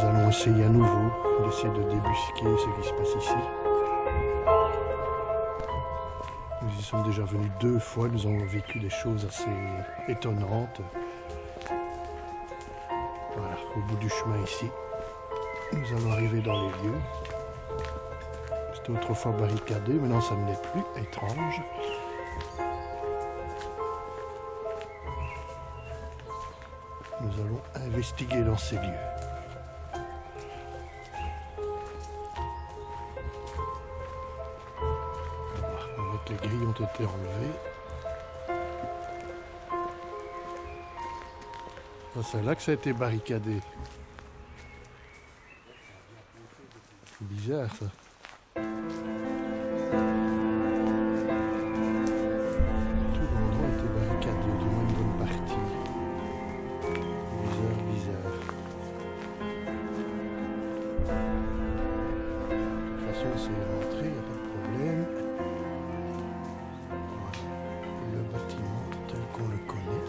allons essayer à nouveau d'essayer de débusquer ce qui se passe ici. Nous y sommes déjà venus 2 fois, nous avons vécu des choses assez étonnantes. Voilà, au bout du chemin ici, nous allons arriver dans les lieux. C'était autrefois barricadé, maintenant ça ne l'est plus, étrange. Nous allons investiguer dans ces lieux. On voit que les grilles ont été enlevées. C'est là que ça a été barricadé. C'est bizarre ça. Tout l'endroit a été barricadé, du moins une bonne partie. Bizarre, bizarre. De toute façon, c'est rentré, il n'y a pas de problème. Voilà. Le bâtiment tel qu'on le connaît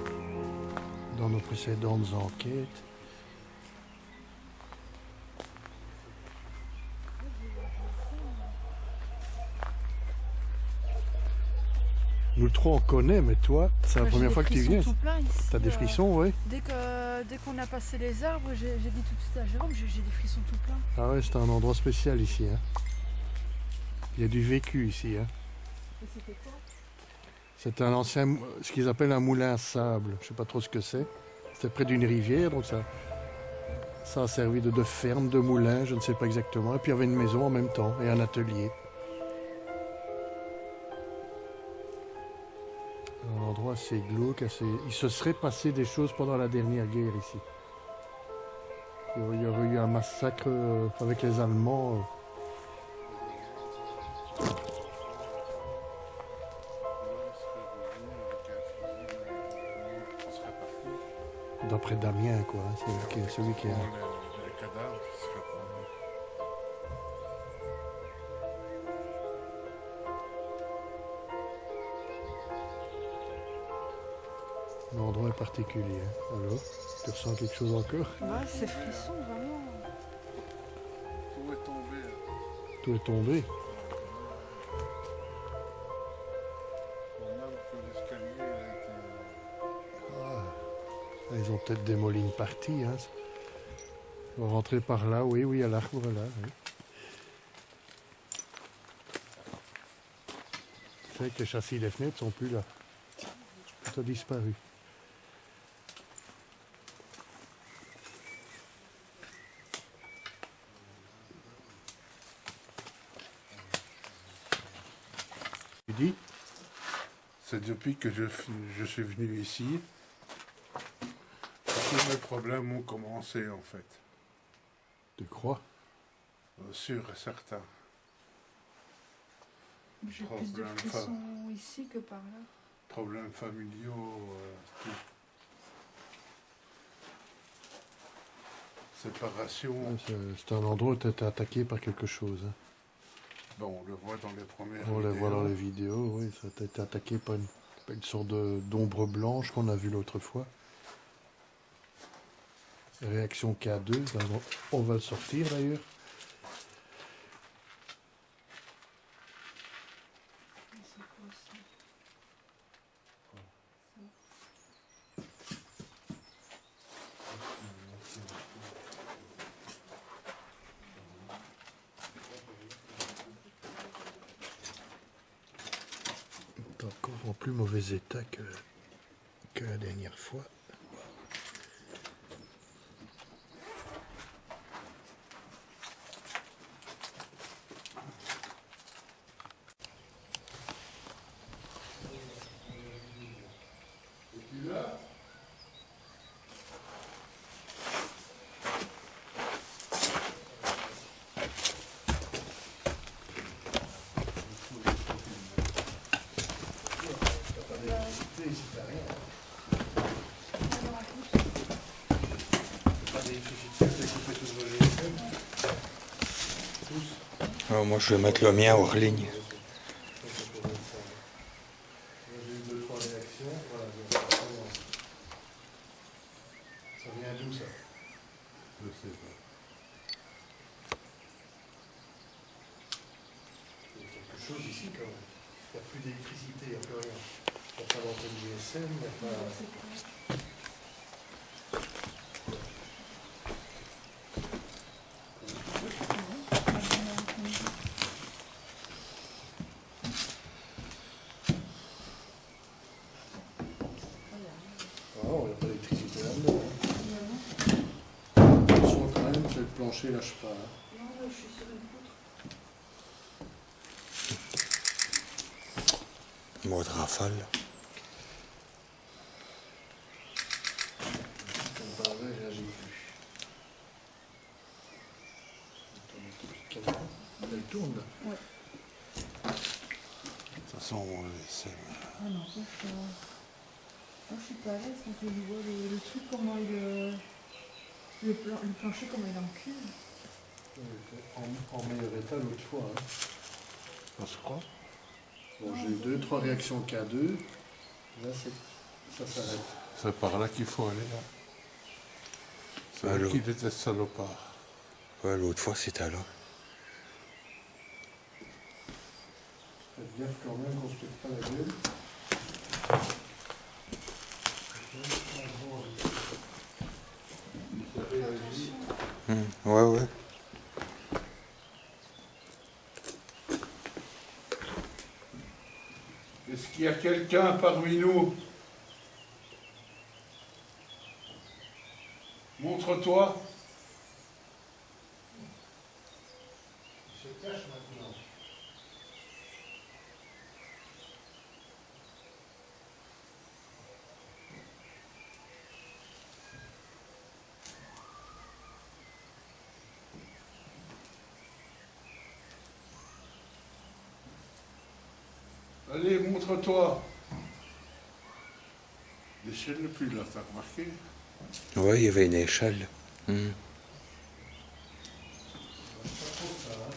dans nos précédentes enquêtes. Nous le trois on connaît, mais toi, c'est la première fois que tu viens. T'as des frissons, oui. Dès qu'on a passé les arbres, j'ai dit tout de suite à Jérôme, j'ai des frissons tout plein. Ah ouais, c'est un endroit spécial ici. Hein. Il y a du vécu ici. Hein. Et c'était quoi? C'est un ancien, ce qu'ils appellent un moulin à sable. Je sais pas trop ce que c'est. C'était près d'une rivière, donc ça a servi de ferme, de moulin, je ne sais pas exactement. Et puis il y avait une maison en même temps et un atelier. Un endroit assez glauque, assez... Il se serait passé des choses pendant la dernière guerre ici. Il y aurait eu un massacre avec les Allemands. D'après Damien, quoi. C'est celui qui a... Les cadavres seraient L'endroit est particulier. Hein. Alors, tu ressens quelque chose encore? Ouais, c'est frisson, vraiment. Tout est tombé. Tout est tombé. Même que l'escalier a été... Ah. Ils ont peut-être démoli une partie. Hein. Ils vont rentrer par là, oui, à l'arbre là. Oui. C'est vrai que les châssis et les fenêtres sont plus là. Tout a disparu. Tu dis? C'est depuis que je suis venu ici que tous mes problèmes ont commencé en fait. Tu crois? Sûr et certain. J'ai plus de frissons ici que par là. Problèmes familiaux, tout. Séparation. Ouais, c'est un endroit où tu as été attaqué par quelque chose. Hein. Bon, on le voit dans les premières On vidéos. le voit dans les vidéos, oui. Ça a été attaqué par une sorte d'ombre blanche qu'on a vue l'autre fois. Réaction K2, on va le sortir d'ailleurs. Encore en plus mauvais état que la dernière fois. Oh, moi, je vais mettre le mien hors ligne. J'ai eu 2-3 réactions. Voilà, ça vient d'où ça? Je sais pas. chose ici quand même. Il n'y a plus d'électricité, il n'y a plus rien. Il n'y a pas d'antenne GSM, il n'y a pas... Oh, il n'y a pas d'électricité là-dedans. Attention quand même, c'est le plancher, lâche pas. Hein. Non, là, je suis sur une poutre. Mode rafale. Comme par là, il réagit plus. Attends, une petite caméra. Elle tourne là. Ouais. De toute façon, c'est... Ah non, ça, je suis pas à l'aise quand je vois le truc, comment le plancher, comment il est en cuve. En meilleur état l'autre fois. Hein. On se croit. Bon, j'ai eu 2-3 réactions K2. Là, ça s'arrête. C'est par là qu'il faut aller. Hein. C'est Ah, eux qui détestent salopard. Ouais, l'autre fois, c'était là. Faites gaffe quand même qu'on se pète pas la gueule. Ouais, ouais. Est-ce qu'il y a quelqu'un parmi nous? Montre-toi. Il se cache maintenant. Allez, montre-toi. L'échelle n'est plus là, t'as remarqué? Ouais, il y avait une échelle. C'est pas trop ça, hein.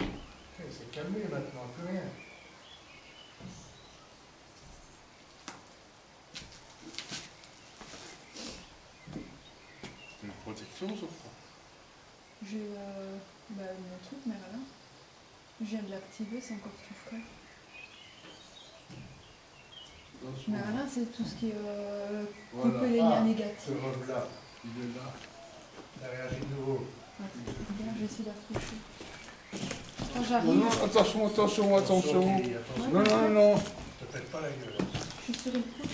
Ok, c'est calmé maintenant, plus rien. C'est une protection, ça. J'ai mon truc, Merlin. Je viens de l'activer, c'est encore tout frais. Merlin, c'est tout ce qui est couper les liens négatifs. Ce robe-là, il est là. Il a réagi de nouveau. Attends, j'essaie d'approcher. Quand Non, j'arrive, non, attention, attention, attention. Ok, attention. Non, non, non. Ne te pète pas la gueule. je suis sur une poutre.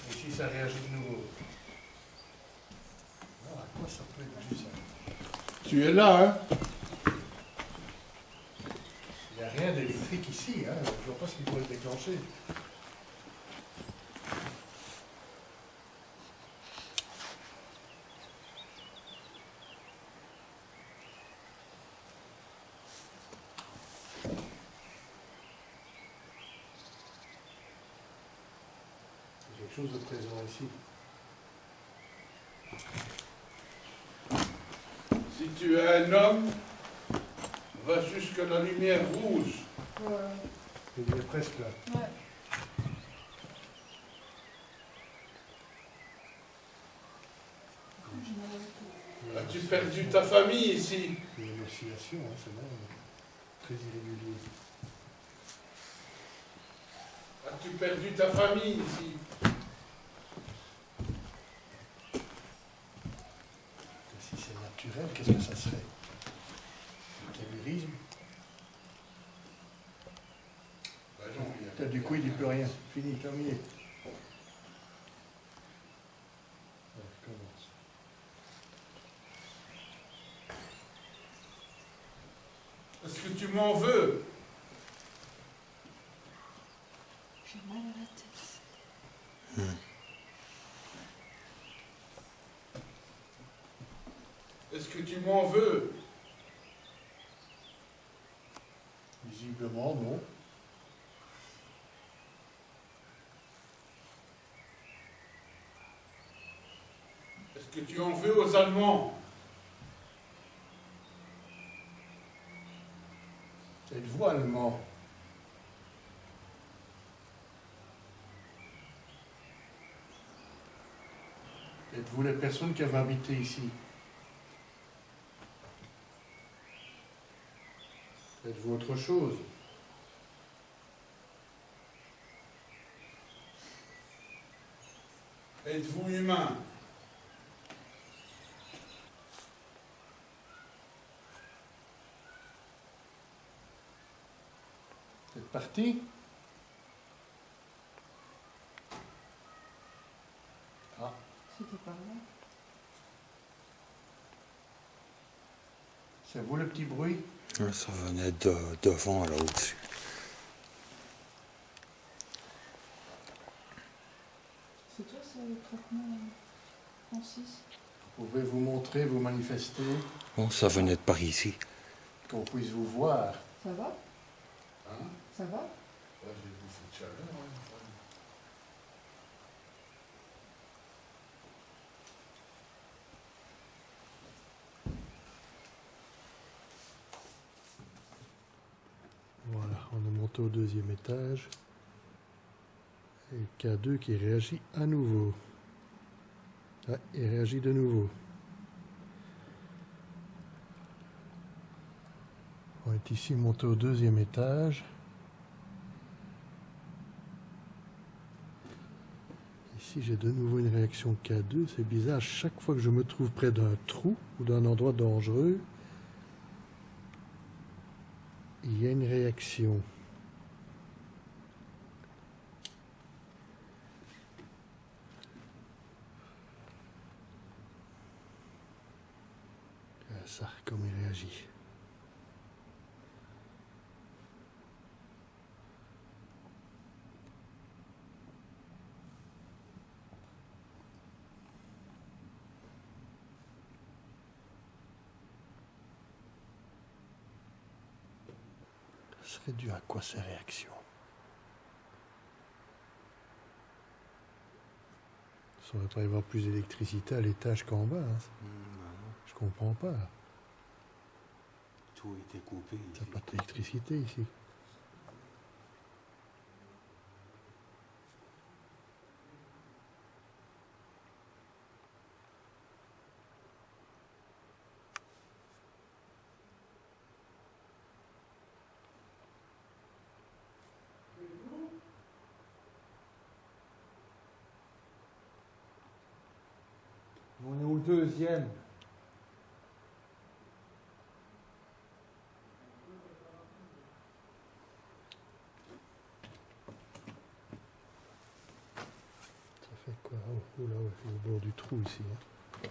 Ici, ça réagit de nouveau. Ah, à quoi ça peut être dû, ça? Tu es là, hein? Il n'y a rien d'électrique ici, hein. Je ne vois pas ce qui pourrait le déclencher. Il y a quelque chose de présent ici. Si tu es un homme, va jusque la lumière rouge. Il est presque là. Ouais. As-tu perdu ta famille ici? Il y a une oscillation, hein, c'est même très irrégulier. As-tu perdu ta famille ici? Si c'est naturel, qu'est-ce que ça serait? Le caburisme? Ben non, il y a... Du coup, il dit plus rien. Fini, terminé. Ouais, commence. Est-ce que tu m'en veux? J'ai mal à la tête. Est-ce que tu m'en veux? Visiblement, non. Est-ce que tu en veux aux Allemands? Êtes-vous allemand? Êtes-vous les personnes qui avaient habité ici? Faites-vous autre chose? Êtes-vous humain? Vous êtes parti? Ah, C'était par là. c'est vous le petit bruit? Là, ça venait devant, là, au-dessus. C'est toi ça le traitement Francis? Vous pouvez vous montrer, vous manifester, Bon, ça venait de par ici. qu'on puisse vous voir. Ça va? Hein? Ça va? Ouais, j'ai bouffé de chaleur. Hein. Voilà, on est monté au deuxième étage. Et le K2 qui réagit à nouveau. Ah, il réagit de nouveau. On est ici monté au deuxième étage. Ici j'ai de nouveau une réaction K2. C'est bizarre, chaque fois que je me trouve près d'un trou ou d'un endroit dangereux, il y a une réaction. Ça, comme il réagit. Ça serait dû à quoi ces réactions? Ça devrait pas y avoir plus d'électricité à l'étage qu'en bas. Hein. Je comprends pas. Tout était coupé. Il n'y a pas d'électricité ici. On est au deuxième. Ça fait quoi? Oh là, ouais, c'est au bord du trou ici. Hein.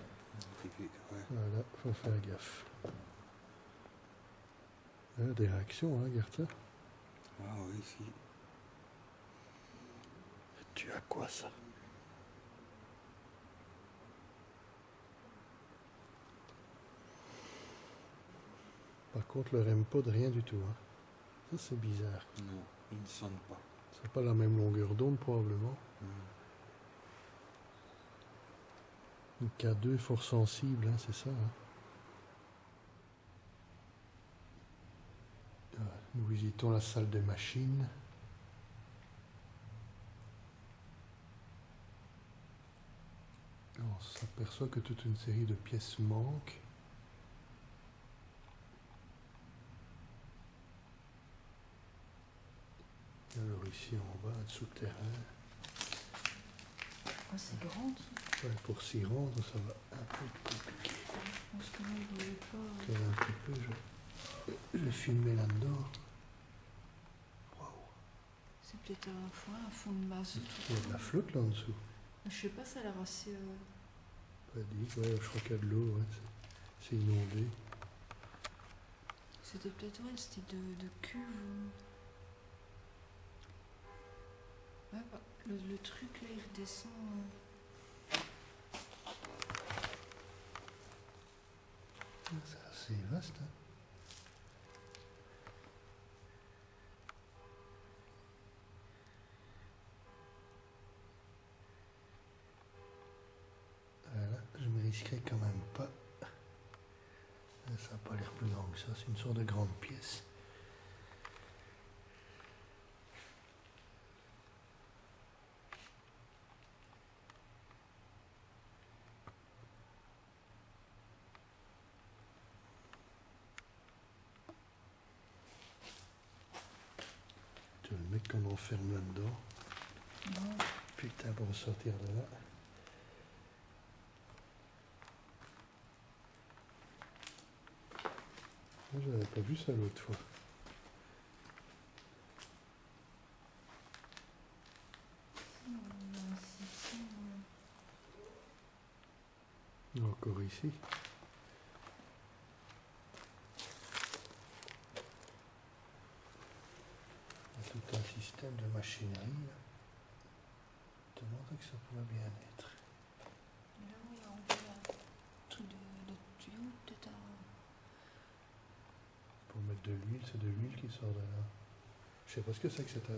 Ouais. Voilà, faut faire gaffe. Des réactions, hein, regarde ça. Ah oui, ici. Tu as quoi ça? Par contre, le REM pod, rien du tout. Hein. Ça, c'est bizarre. Non, il ne sonne pas. C'est pas la même longueur d'onde, probablement. Une K2 fort sensible, hein, c'est ça. Hein. Nous visitons la salle des machines. On s'aperçoit que toute une série de pièces manquent. Alors ici en bas, un souterrain. Ah, c'est grand ça. Ouais, pour s'y rendre, ça va un peu compliqué. Je pense que là, il voulait pas. Regarde un petit peu, je vais filmer là-dedans. Waouh. C'est peut-être un fond de masse. Il y a de la flotte là en dessous. Je sais pas, ça a l'air assez. Pas dit, ouais, je crois qu'il y a de l'eau, ouais, c'est inondé. C'était peut-être ouais, c'était de cuve. Ouais, bah, le truc là, il redescend. C'est assez vaste. Hein. Voilà, je me risquerai quand même pas. Ça n'a pas l'air plus grand que ça, c'est une sorte de grande pièce. Peut-être qu'on enferme là-dedans. Non. Putain, pour sortir de là. Moi, j'avais pas vu ça l'autre fois. Il y a un système, Encore ici. Il y a tout un système de machinerie. Là. Je me demandais que ça pouvait bien être. Là où il y a en fait un truc de tuyau, peut-être un. Pour mettre de l'huile, c'est de l'huile qui sort de là. Je sais pas ce que c'est que cet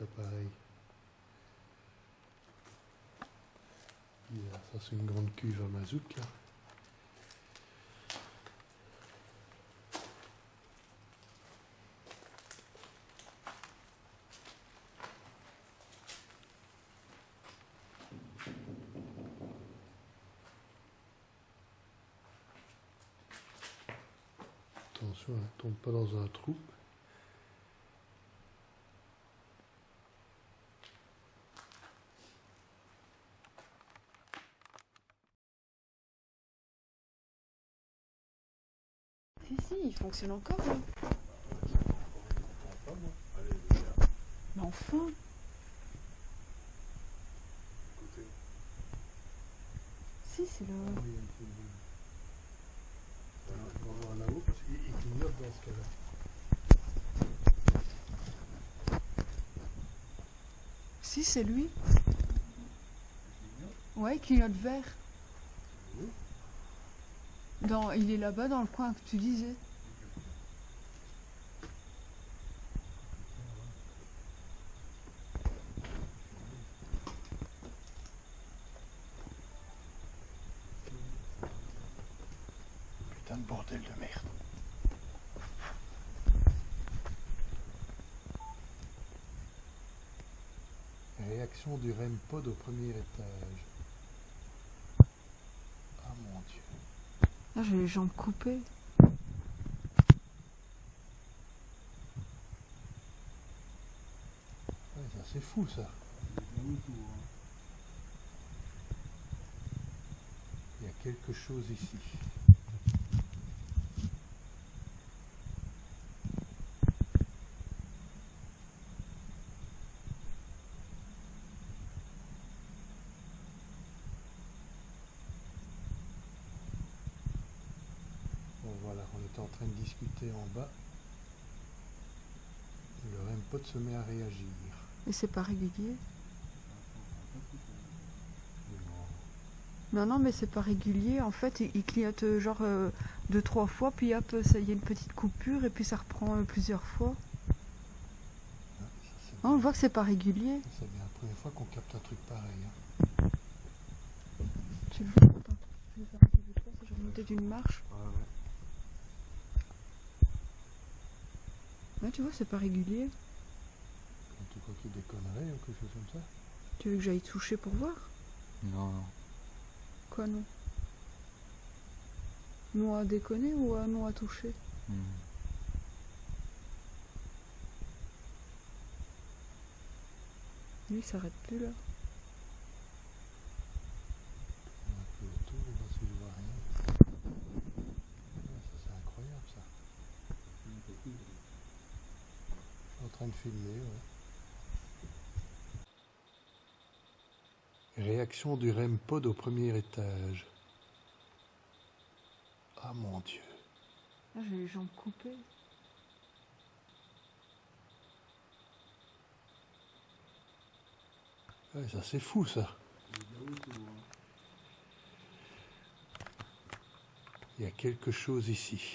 appareil. Ça c'est une grande cuve à mazout là. Attention, elle tombe pas dans un trou. Si, il fonctionne encore là. Mais enfin. Si, c'est le. On va voir là-haut parce qu'il clignote dans ce cas-là. Si, c'est lui. Ouais, il clignote vert. Il est là-bas dans le coin que tu disais. Putain de bordel de merde. Réaction du REM pod au premier étage. Ah mon dieu. Là, j'ai les jambes coupées. Ouais, ça c'est fou ça. Il y a quelque chose ici. Bon voilà, on était en train de discuter en bas. Le REM pod se met à réagir. Et c'est pas régulier. Non. Non, mais c'est pas régulier. En fait, il clignote genre 2-3 fois, puis hop, ça y a une petite coupure, et puis ça reprend plusieurs fois. Ah, ça, c'est Ah, on voit que c'est pas régulier. C'est bien la première fois qu'on capte un truc pareil. Hein. Tu le vois? Attends, je vais faire un peu de place, je vais remonter d'une marche. Ouais, tu vois, c'est pas régulier. En tout cas, qu'il déconnerait ou quelque chose comme ça. Tu veux que j'aille toucher pour voir? Non, non. Quoi, non? Non à déconner ou non à toucher? Lui, il s'arrête plus là. On a un peu autour, on voit si je vois rien. Ouais, ça c'est incroyable ça. Je suis en train de filmer, ouais. Réaction du REM pod au premier étage. Ah mon dieu. Là, j'ai les jambes coupées. Ouais, ça c'est fou ça. Il y a quelque chose ici.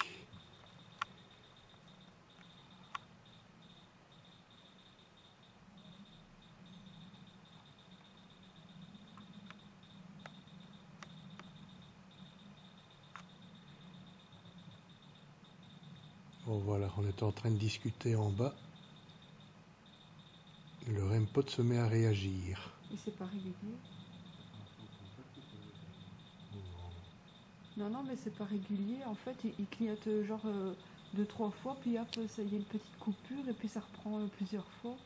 Bon voilà, on était en train de discuter en bas. Le REM pod se met à réagir. Et c'est pas régulier. Non, mais c'est pas régulier. En fait, il clignote genre 2-3 fois, puis hop, ça y est une petite coupure, et puis ça reprend plusieurs fois.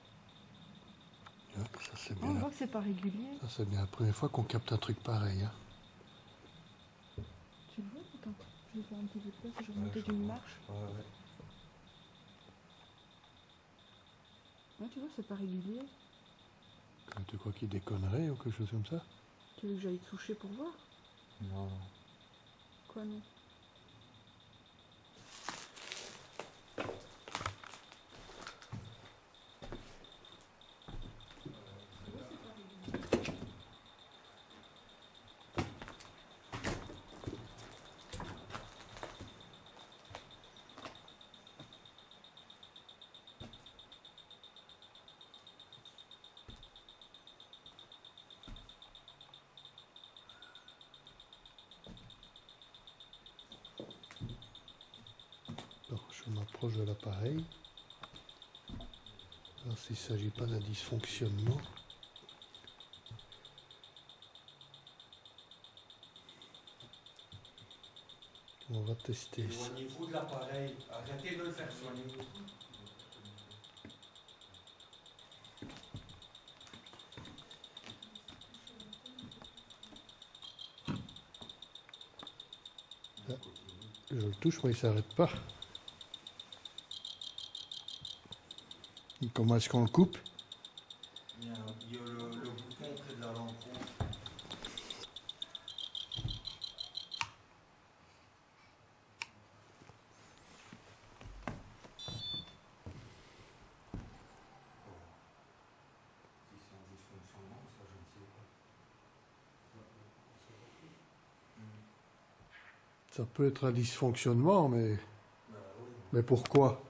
Ouais, ça c'est On bien. voit que c'est pas régulier. Ça c'est bien la première fois qu'on capte un truc pareil. Hein. Tu le vois? Attends, je vais faire un petit peu de place, je vais Ouais, remonter je d'une vois. marche. Ouais. Ouais, tu vois, c'est pas régulier. Tu crois qu'il déconnerait ou quelque chose comme ça? Tu veux que j'aille toucher pour voir? Non. Quoi, non? Alors, je m'approche de l'appareil. Alors s'il ne s'agit pas d'un dysfonctionnement. On va tester ça. Éloignez-vous de l'appareil. Arrêtez de le faire soigner. Je le touche, mais il ne s'arrête pas. Et comment est-ce qu'on le coupe? Il y a le bouton près de la lampe rouge. Si c'est un dysfonctionnement, ça je ne sais pas. Ça peut être un dysfonctionnement, mais Oui. mais pourquoi?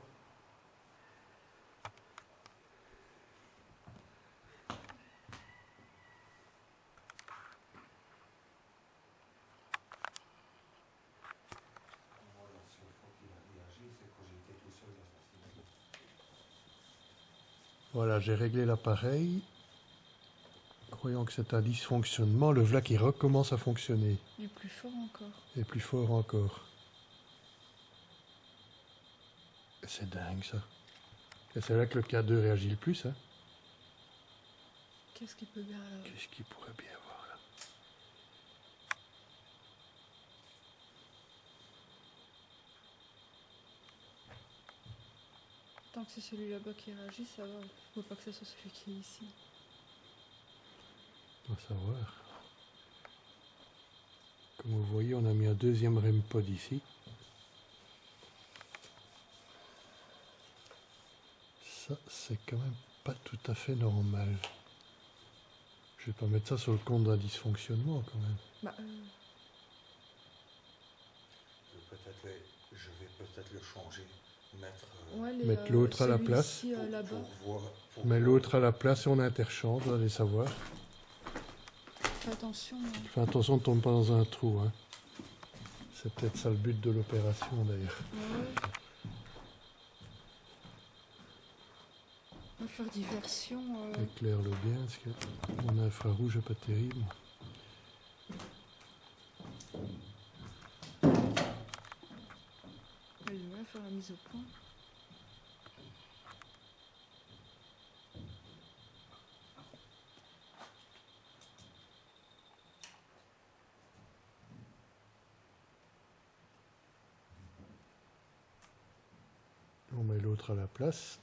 Voilà, la seule fois qu'il a réagi, c'est quand j'étais tout seul dans sa cible. Voilà, j'ai réglé l'appareil. Croyant que c'est un dysfonctionnement, le voilà qui recommence à fonctionner. Il est plus fort encore. Et plus fort encore. C'est dingue ça. Et c'est là que le K2 réagit le plus. Hein. Qu'est-ce qu'il peut bien alors? Qu'est-ce qu'il pourrait bien avoir là? Tant que c'est celui là-bas qui réagit, ça va. Faut pas que ça soit celui qui est ici. On va savoir. Comme vous voyez, on a mis un deuxième REM pod ici. Ça, c'est quand même pas tout à fait normal. Je vais pas mettre ça sur le compte d'un dysfonctionnement quand même. Bah, Je vais peut-être le changer. Mettre, ouais, Mettre l'autre à la place. celui-ci, là-bas. Mets l'autre à la place et on interchange, vous allez savoir. Fais attention. Fais attention de ne tomber pas dans un trou. Hein. C'est peut-être ça le but de l'opération d'ailleurs. Ouais. On va faire diversion. Éclaire-le bien, parce que mon infrarouge n'est pas terrible. Il va faire la mise au point. On met l'autre à la place.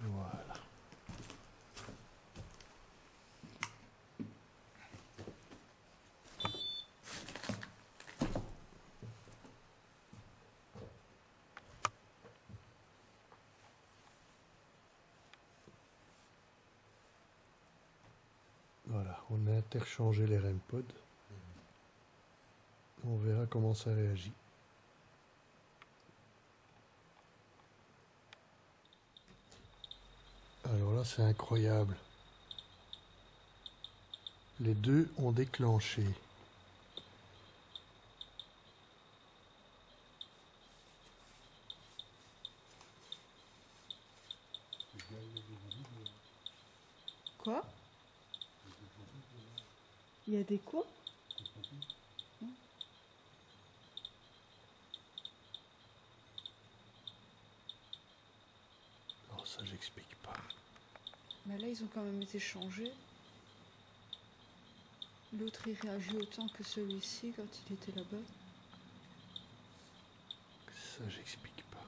Voilà. Voilà, on a interchangé les REM pods. On verra comment ça réagit. Alors là, c'est incroyable. Les deux ont déclenché. Quoi? Il y a des quoi? Alors ça, j'explique pas. Mais là, ils ont quand même été changés. L'autre, il réagit autant que celui-ci quand il était là-bas. Ça, j'explique pas.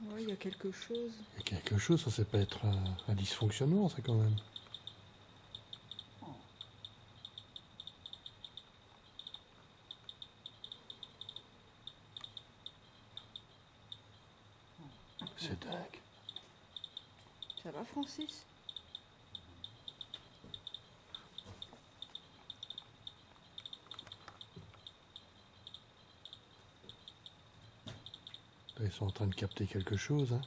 Ouais, il y a quelque chose. Il y a quelque chose, ça peut être un dysfonctionnement, ça, quand même. C'est dingue. Ça va, Francis? Ils sont en train de capter quelque chose, hein.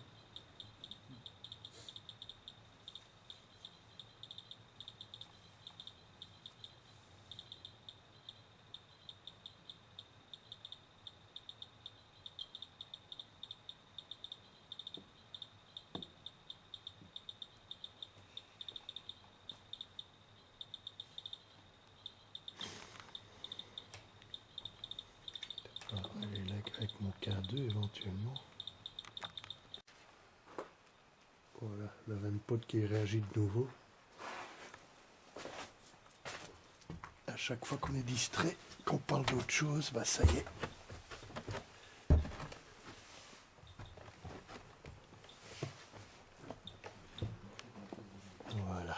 Aller là avec mon K2 éventuellement. Voilà, le même pote qui réagit de nouveau. À chaque fois qu'on est distrait, qu'on parle d'autre chose, bah ça y est. Voilà.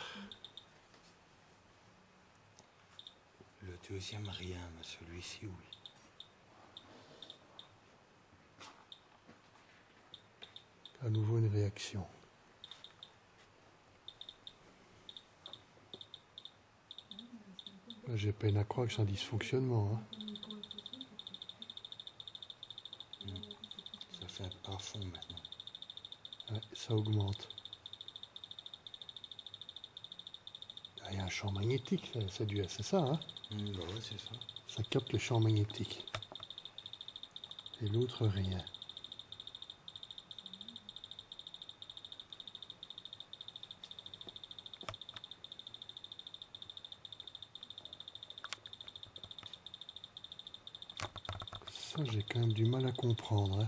Le deuxième, rien, mais celui-ci, oui. À nouveau une réaction. J'ai peine à croire que c'est un dysfonctionnement, hein. Ça fait à fond maintenant. Ouais, ça augmente. Ah, il y a un champ magnétique, c'est ça, hein. Bah ouais, c'est ça. Ça capte le champ magnétique. Et l'autre, rien. Ça, j'ai quand même du mal à comprendre, hein.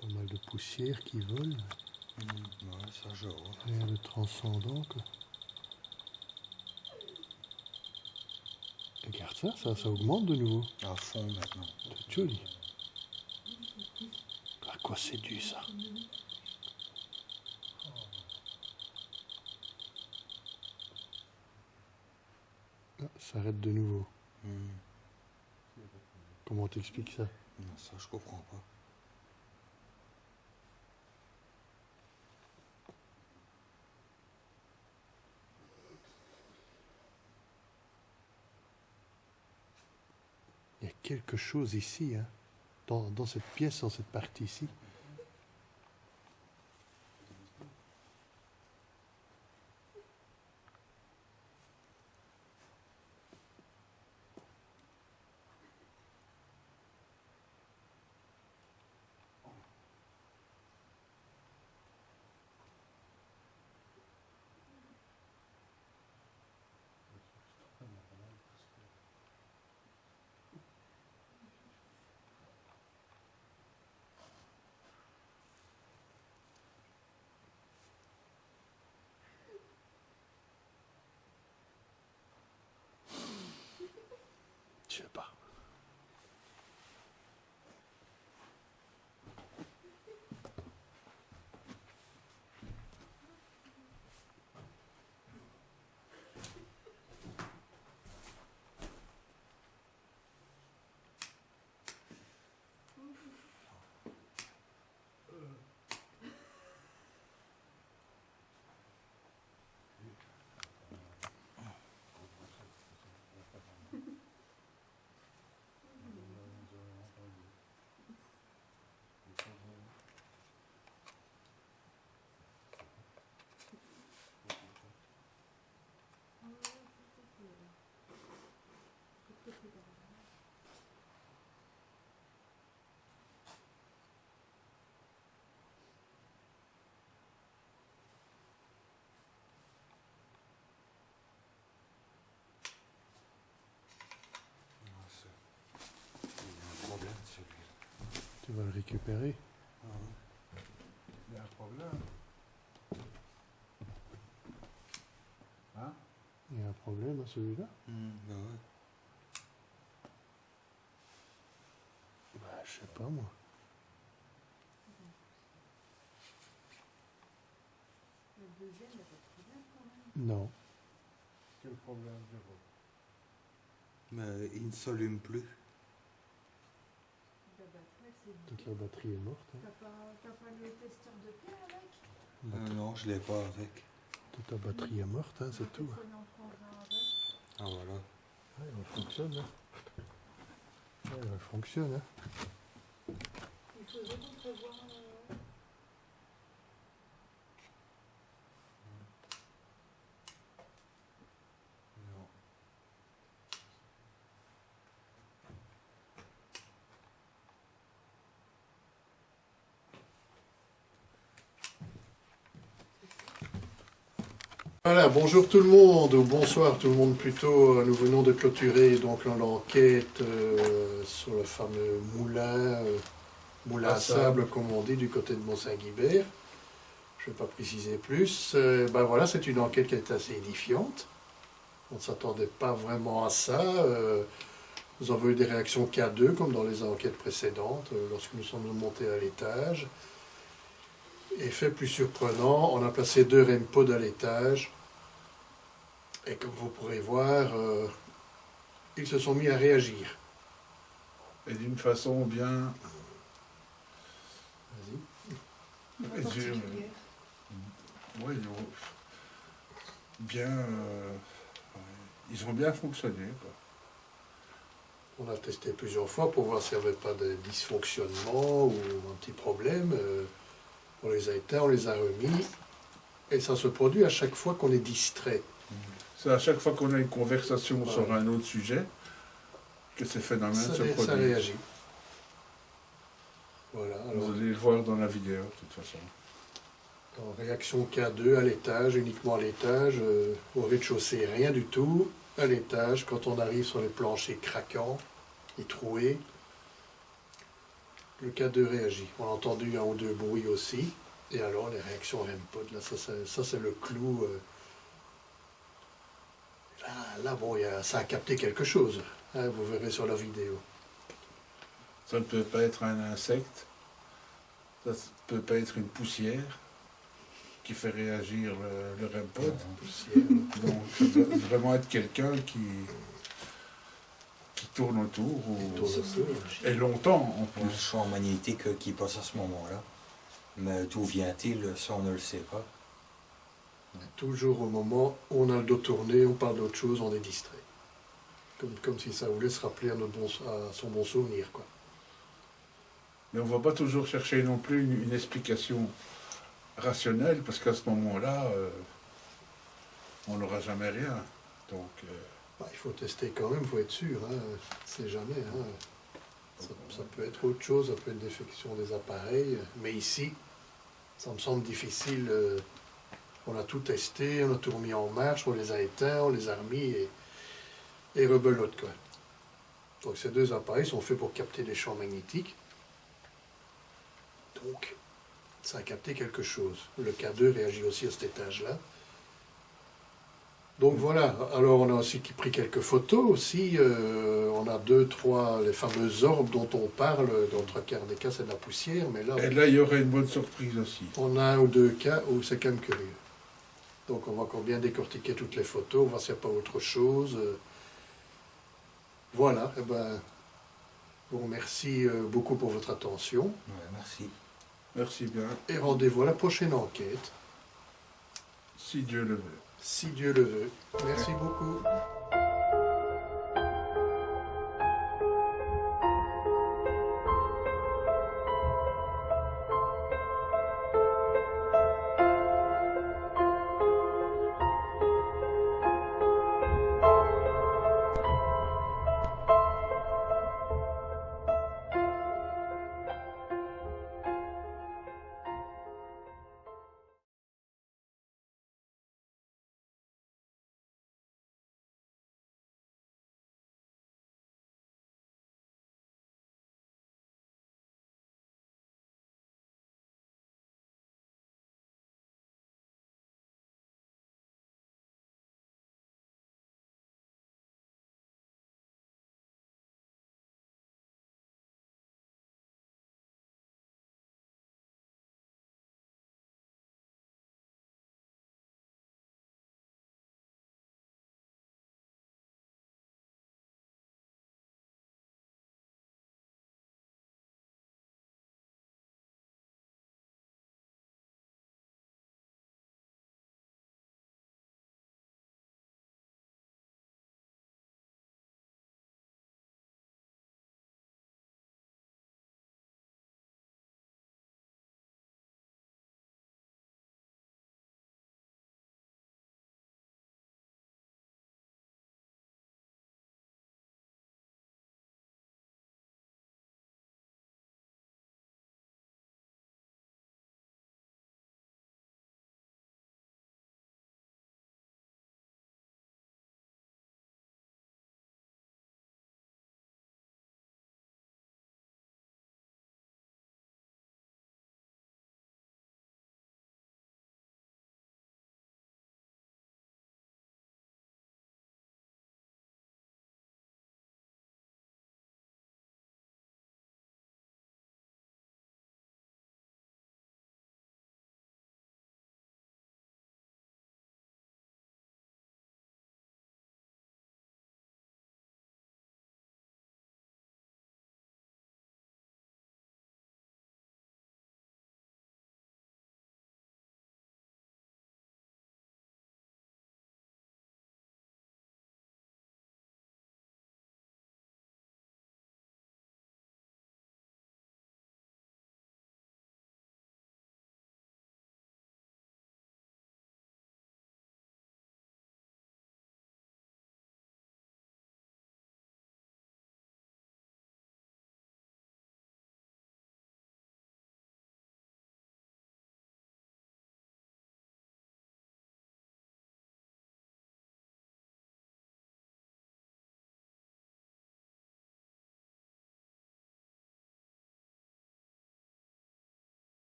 Pas mal de poussière qui vole. Ouais, ça je vois. Rien de transcendant, quoi. Regarde ça augmente de nouveau. À fond maintenant. C'est joli. À quoi c'est dû, ça? Ah, ça arrête de nouveau. Comment t'expliques ça? Non, ça je comprends pas. Il y a quelque chose ici, hein, dans cette pièce, dans cette partie ici. On va le récupérer. Il y a un problème. Hein? Il y a un problème à celui-là. Ben ouais. Bah, je sais pas moi. Le deuxième, il n'y a pas de problème quand même. Non. Quel problème, Jérôme? Mais il ne s'allume plus. La batterie, c'est Toute la batterie est morte. Hein. T'as pas le testeur de pierre avec? Non, je l'ai pas avec. Toute la batterie est morte, hein, c'est tout. Téléphoner en prendre un avec. Ah voilà. Ouais, elle fonctionne. Hein. Ouais, elle fonctionne. Hein. Il faudrait donc prévoir... Non. Voilà, bonjour tout le monde, ou bonsoir tout le monde plutôt. Nous venons de clôturer donc l'enquête sur le fameux moulin à sable, comme on dit, du côté de Mont-Saint-Guibert. Je ne vais pas préciser plus. Ben voilà, c'est une enquête qui est assez édifiante. On ne s'attendait pas vraiment à ça. Nous avons eu des réactions K2, comme dans les enquêtes précédentes, lorsque nous sommes montés à l'étage. Et fait plus surprenant, on a placé 2 REM pods à l'étage. Et comme vous pourrez voir, ils se sont mis à réagir. Et d'une façon bien... Vas-y. particulière. Oui, bien... ils ont bien fonctionné, quoi. On a testé plusieurs fois pour voir s'il n'y avait pas de dysfonctionnement ou un petit problème. On les a éteints, on les a remis. Et ça se produit à chaque fois qu'on est distrait. C'est à chaque fois qu'on a une conversation Voilà. sur un autre sujet que ces phénomènes se produisent. Ça réagit. Voilà. Vous Alors, allez le voir dans la vidéo, de toute façon. en réaction K2 à l'étage, uniquement à l'étage, au rez-de-chaussée, rien du tout. À l'étage, quand on arrive sur les planchers craquants et troués, le K2 réagit. On a entendu un ou deux bruits aussi. Et alors, les réactions REM-POD, là, ça c'est le clou. Là, bon, ça a capté quelque chose. Hein, vous verrez sur la vidéo. Ça ne peut pas être un insecte, ça ne peut pas être une poussière qui fait réagir le REM pod. Poussière. Donc, ça doit vraiment être quelqu'un qui tourne autour, Il tourne autour. et longtemps en Un plus. champ magnétique qui passe à ce moment-là. Mais d'où vient-il, ça on ne le sait pas. Toujours au moment où on a le dos tourné, on parle d'autre chose, on est distrait. Comme si ça voulait se rappeler à son bon souvenir, quoi. Mais on ne va pas toujours chercher non plus une explication rationnelle, parce qu'à ce moment-là, on n'aura jamais rien. Donc, Bah, il faut tester quand même, il faut être sûr. Hein. C'est jamais. Hein. Ça peut être autre chose, ça peut être défection des appareils. Mais ici, ça me semble difficile. On a tout testé, on a tout remis en marche, on les a éteints, on les a remis et rebelote, quoi. Donc ces 2 appareils sont faits pour capter les champs magnétiques. Donc, ça a capté quelque chose. Le K2 réagit aussi à cet étage-là. Donc voilà, alors on a aussi pris quelques photos aussi, on a 2, 3, les fameuses orbes dont on parle, dans le 3/4 des cas c'est de la poussière, mais là et là, il y aurait une bonne surprise aussi. on a 1 ou 2 cas où c'est quand même curieux. Donc on va encore bien décortiquer toutes les photos, voir s'il n'y a pas autre chose. Voilà, eh ben, je vous remercie beaucoup pour votre attention Ouais, merci. Merci bien, et rendez-vous à la prochaine enquête, si Dieu le veut. si Dieu le veut. Merci beaucoup.